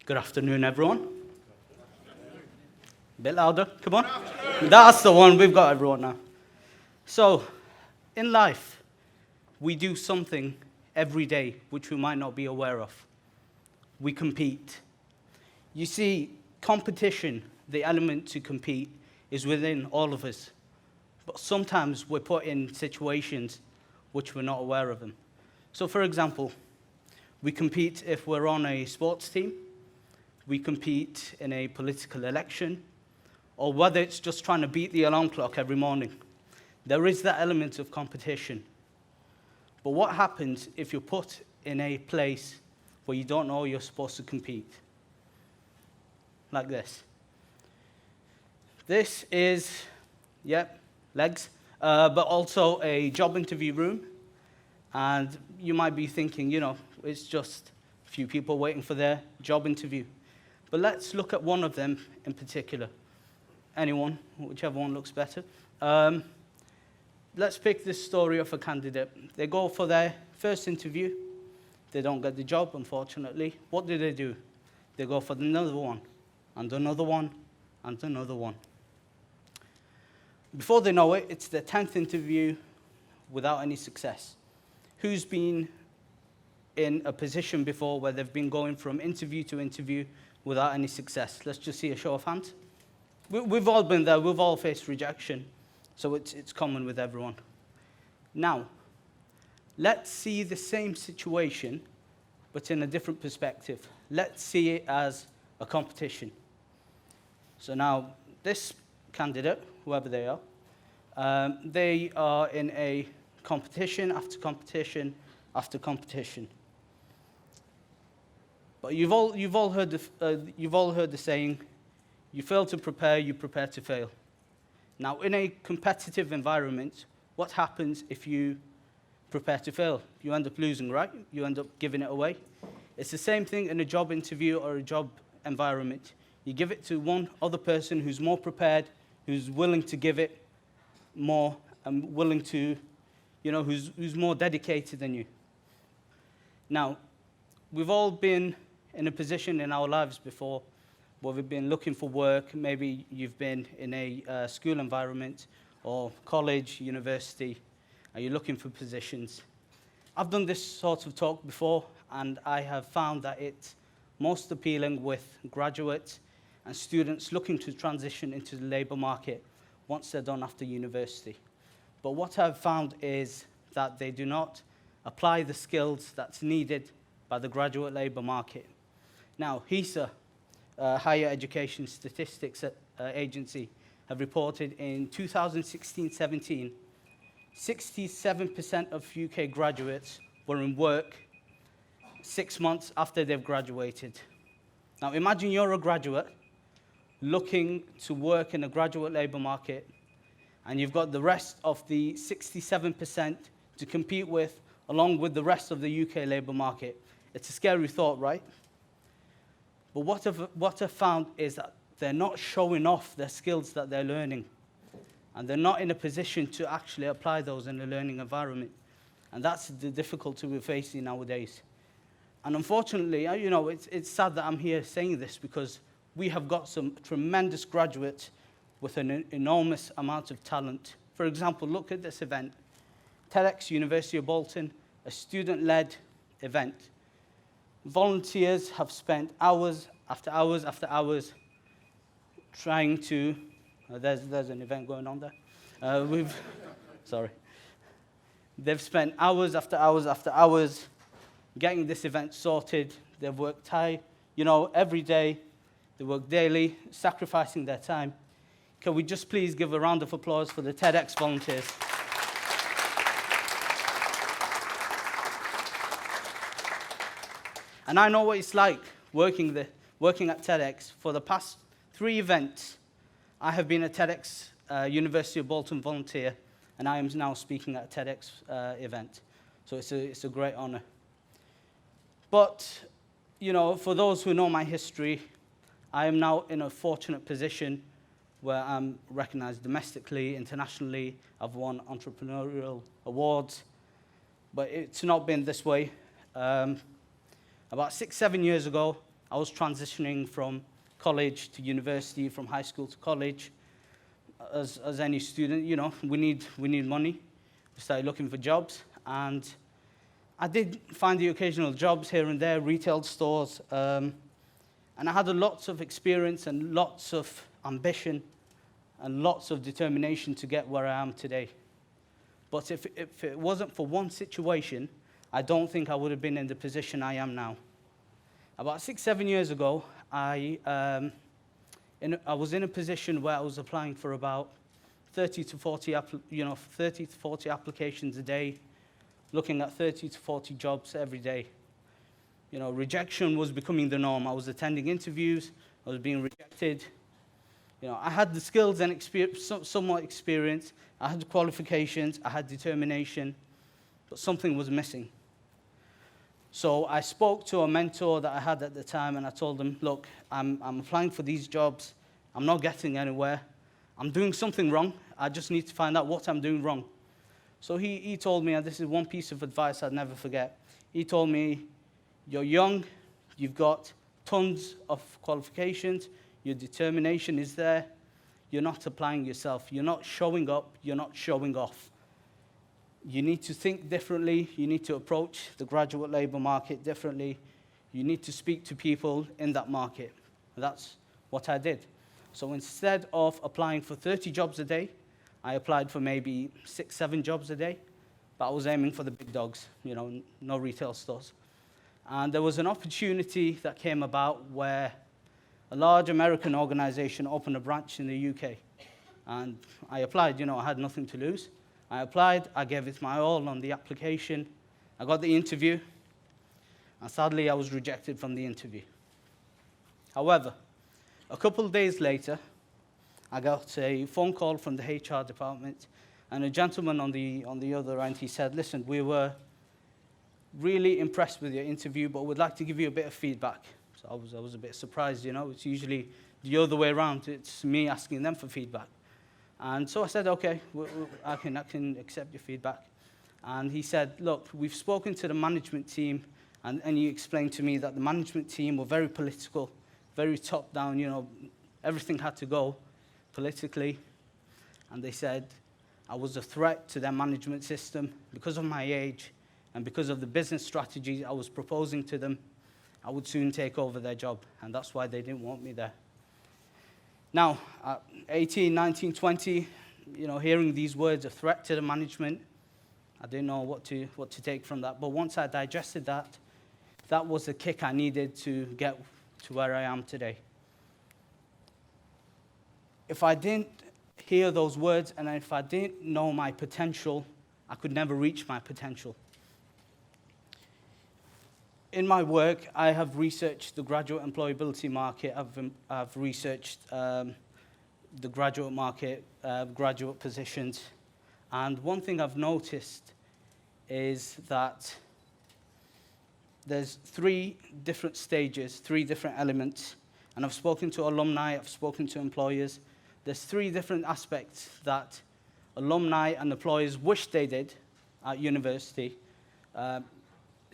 Good afternoon, everyone. A bit louder, come on. That's the one, we've got everyone now. So, in life, we do something every day which we might not be aware of. We compete. You see, competition, the element to compete, is within all of us. But sometimes we're put in situations which we're not aware of them. So, for example, we compete if we're on a sports team, we compete in a political election, or whether it's just trying to beat the alarm clock every morning. There is that element of competition. But what happens if you're put in a place where you don't know you're supposed to compete? Like this. This is, legs, but also a job interview room. And you might be thinking, it's just a few people waiting for their job interview. But let's look at one of them in particular. Anyone, whichever one looks better. Let's pick this story of a candidate. They go for their first interview. They don't get the job, unfortunately. What do? They go for another one, and another one, and another one. Before they know it, it's their 10th interview without any success. Who's been in a position before where they've been going from interview to interview without any success? Let's just see a show of hands. We've all been there. We've all faced rejection. So it's common with everyone. Now, let's see the same situation, but in a different perspective. Let's see it as a competition. So now, this candidate, whoever they are in a competition after competition after competition. But you've all heard the saying, you fail to prepare, you prepare to fail. Now, in a competitive environment, what happens if you prepare to fail? You end up losing, right? You end up giving it away. It's the same thing in a job interview or a job environment. You give it to one other person who's more prepared, who's willing to give it more, and willing to, who's more dedicated than you. Now, we've all been in a position in our lives before where we've been looking for work. Maybe you've been in a school environment or college, university, and you're looking for positions. I've done this sort of talk before, and I have found that it's most appealing with graduates and students looking to transition into the labour market once they're done after university. But what I've found is that they do not apply the skills that's needed by the graduate labour market. Now, HESA, Higher Education Statistics Agency, have reported in 2016-17, 67% of UK graduates were in work 6 months after they've graduated. Now, imagine you're a graduate looking to work in a graduate labour market, and you've got the rest of the 67% to compete with, along with the rest of the UK labour market. It's a scary thought, right? But what I've found is that they're not showing off their skills that they're learning. And they're not in a position to actually apply those in a learning environment. And that's the difficulty we're facing nowadays. And unfortunately, it's sad that I'm here saying this because we have got some tremendous graduates with an enormous amount of talent. For example, look at this event. TEDxUniversityofBolton, a student-led event. Volunteers have spent hours after hours after hours trying to... there's an event going on there. Sorry. They've spent hours after hours after hours getting this event sorted. They've worked every day. They work daily, sacrificing their time. Can we just please give a round of applause for the TEDx volunteers? And I know what it's like working at TEDx. For the past 3 events, I have been a TEDx University of Bolton volunteer, and I am now speaking at a TEDx event. So it's a great honor. But, for those who know my history, I am now in a fortunate position where I'm recognized domestically, internationally. I've won entrepreneurial awards, but it's not been this way. About 6-7 years ago, I was transitioning from college to university, from high school to college. As any student, you know, we need money. We started looking for jobs, and I did find the occasional jobs here and there, retail stores, and I had lots of experience and lots of ambition and lots of determination to get where I am today. But if it wasn't for one situation, I don't think I would have been in the position I am now. About 6-7 years ago, I was in a position where I was applying for about 30 to 40 applications a day, looking at 30 to 40 jobs every day. You know, rejection was becoming the norm. I was attending interviews, I was being rejected. You know, I had the skills and somewhat experience, I had the qualifications, I had determination, but something was missing. So I spoke to a mentor that I had at the time, and I told him, look, I'm applying for these jobs, I'm not getting anywhere, I'm doing something wrong, I just need to find out what I'm doing wrong. So he told me, and this is one piece of advice I'd never forget, he told me, you're young, you've got tons of qualifications, your determination is there, you're not applying yourself, you're not showing up, you're not showing off. You need to think differently, you need to approach the graduate labour market differently, you need to speak to people in that market. And that's what I did. So instead of applying for 30 jobs a day, I applied for maybe 6-7 jobs a day, but I was aiming for the big dogs, you know, no retail stores. And there was an opportunity that came about where a large American organization opened a branch in the UK. And I applied, you know, I had nothing to lose. I applied, I gave it my all on the application. I got the interview, and sadly I was rejected from the interview. However, a couple of days later, I got a phone call from the HR department, and a gentleman on the other end, he said, listen, we were really impressed with your interview, but we'd like to give you a bit of feedback. So I was a bit surprised, you know, it's usually the other way around. It's me asking them for feedback. And so I said, okay, I can accept your feedback. And he said, look, we've spoken to the management team, and he explained to me that the management team were very political, very top-down, you know, everything had to go politically. And they said I was a threat to their management system because of my age and because of the business strategies I was proposing to them. I would soon take over their job, and that's why they didn't want me there. Now, at 18, 19, 20, you know, hearing these words, a threat to the management, I didn't know what to take from that. But once I digested that, that was the kick I needed to get to where I am today. If I didn't hear those words, and if I didn't know my potential, I could never reach my potential. In my work, I have researched the graduate employability market. I've researched the graduate market, graduate positions. And one thing I've noticed is that there's 3 different stages, 3 different elements. And I've spoken to alumni, I've spoken to employers. There's 3 different aspects that alumni and employers wish they did at university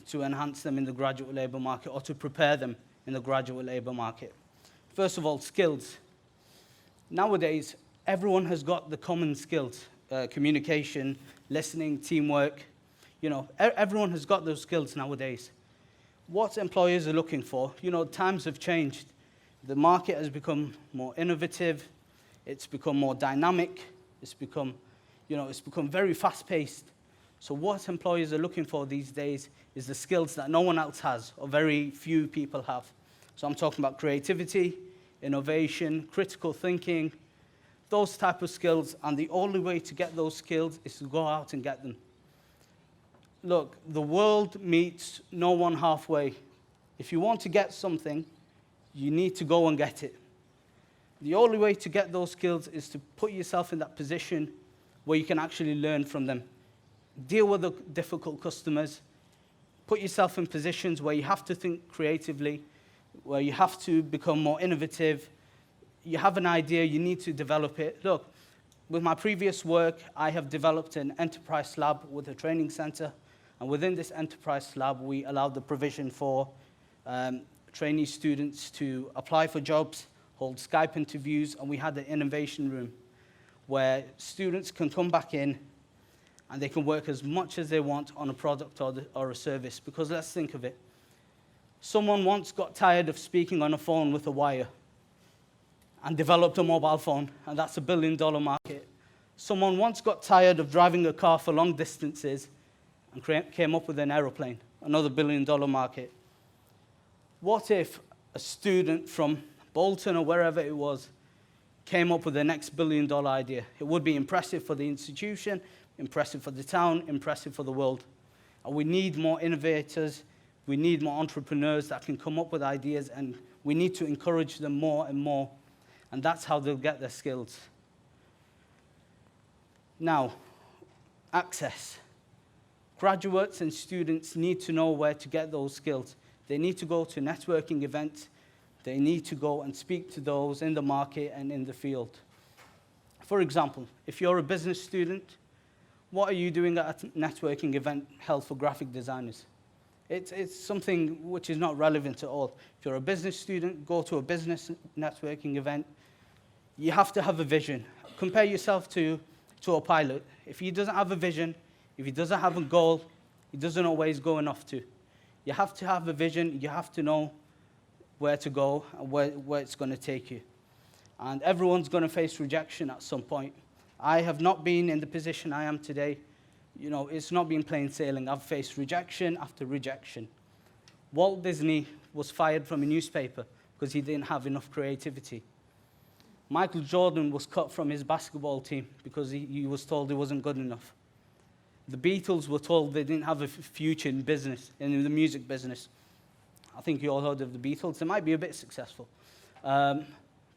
to enhance them in the graduate labour market or to prepare them in the graduate labour market. First of all, skills. Nowadays, everyone has got the common skills, communication, listening, teamwork. You know, everyone has got those skills nowadays. What employers are looking for, you know, times have changed. The market has become more innovative, it's become more dynamic, it's become very fast-paced. So what employers are looking for these days is the skills that no one else has, or very few people have. So I'm talking about creativity, innovation, critical thinking, those type of skills, and the only way to get those skills is to go out and get them. Look, the world meets no one halfway. If you want to get something, you need to go and get it. The only way to get those skills is to put yourself in that position where you can actually learn from them. Deal with the difficult customers. Put yourself in positions where you have to think creatively, where you have to become more innovative. You have an idea, you need to develop it. Look, with my previous work, I have developed an enterprise lab with a training center. And within this enterprise lab, we allowed the provision for trainee students to apply for jobs, hold Skype interviews, and we had an innovation room where students can come back in and they can work as much as they want on a product or a service. Because let's think of it. Someone once got tired of speaking on a phone with a wire and developed a mobile phone, and that's $1 billion market. Someone once got tired of driving a car for long distances and came up with an aeroplane, another $1 billion market. What if a student from Bolton or wherever it was came up with the next $1 billion idea? It would be impressive for the institution, impressive for the town, impressive for the world. And we need more innovators. We need more entrepreneurs that can come up with ideas, and we need to encourage them more and more. And that's how they'll get their skills. Now, access. Graduates and students need to know where to get those skills. They need to go to networking events. They need to go and speak to those in the market and in the field. For example, if you're a business student, what are you doing at a networking event held for graphic designers? It's something which is not relevant at all. If you're a business student, go to a business networking event. You have to have a vision. Compare yourself to a pilot. If he doesn't have a vision, if he doesn't have a goal, he doesn't know where he's going off to. You have to have a vision. You have to know where to go and where it's going to take you. And everyone's going to face rejection at some point. I have not been in the position I am today. You know, it's not been plain sailing. I've faced rejection after rejection. Walt Disney was fired from a newspaper because he didn't have enough creativity. Michael Jordan was cut from his basketball team because he was told he wasn't good enough. The Beatles were told they didn't have a future in business, in the music business. I think you all heard of the Beatles. They might be a bit successful. But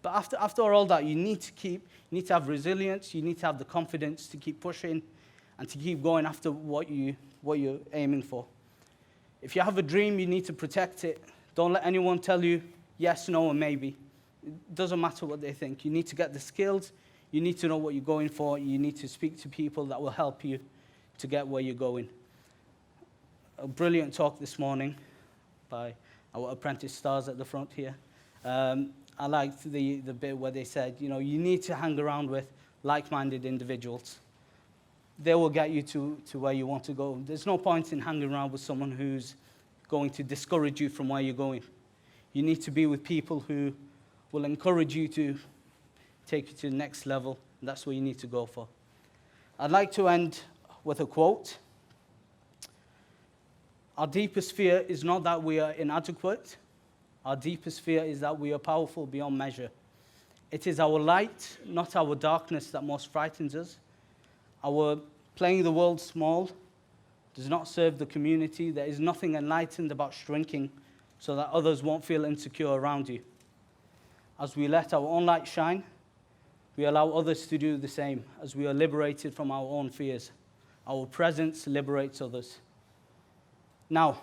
after all that, you need to have resilience, you need to have the confidence to keep pushing and to keep going after what you're aiming for. If you have a dream, you need to protect it. Don't let anyone tell you yes, no, or maybe. It doesn't matter what they think. You need to get the skills. You need to know what you're going for. You need to speak to people that will help you to get where you're going. A brilliant talk this morning by our apprentice stars at the front here. I liked the bit where they said, you know, you need to hang around with like-minded individuals. They will get you to where you want to go. There's no point in hanging around with someone who's going to discourage you from where you're going. You need to be with people who will encourage you to take you to the next level. And that's what you need to go for. I'd like to end with a quote. Our deepest fear is not that we are inadequate. Our deepest fear is that we are powerful beyond measure. It is our light, not our darkness, that most frightens us. Our playing the world small does not serve the community. There is nothing enlightened about shrinking so that others won't feel insecure around you. As we let our own light shine, we allow others to do the same as we are liberated from our own fears. Our presence liberates others. Now,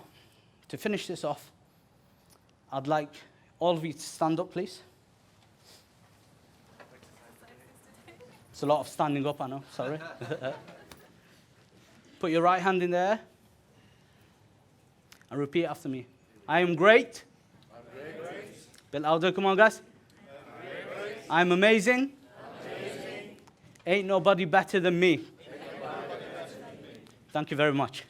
to finish this off, I'd like all of you to stand up, please. It's a lot of standing up, I know, sorry. Put your right hand in the air and repeat after me. I am great. I'm great. Bit louder, come on, guys. I'm amazing. Ain't nobody better than me. Thank you very much.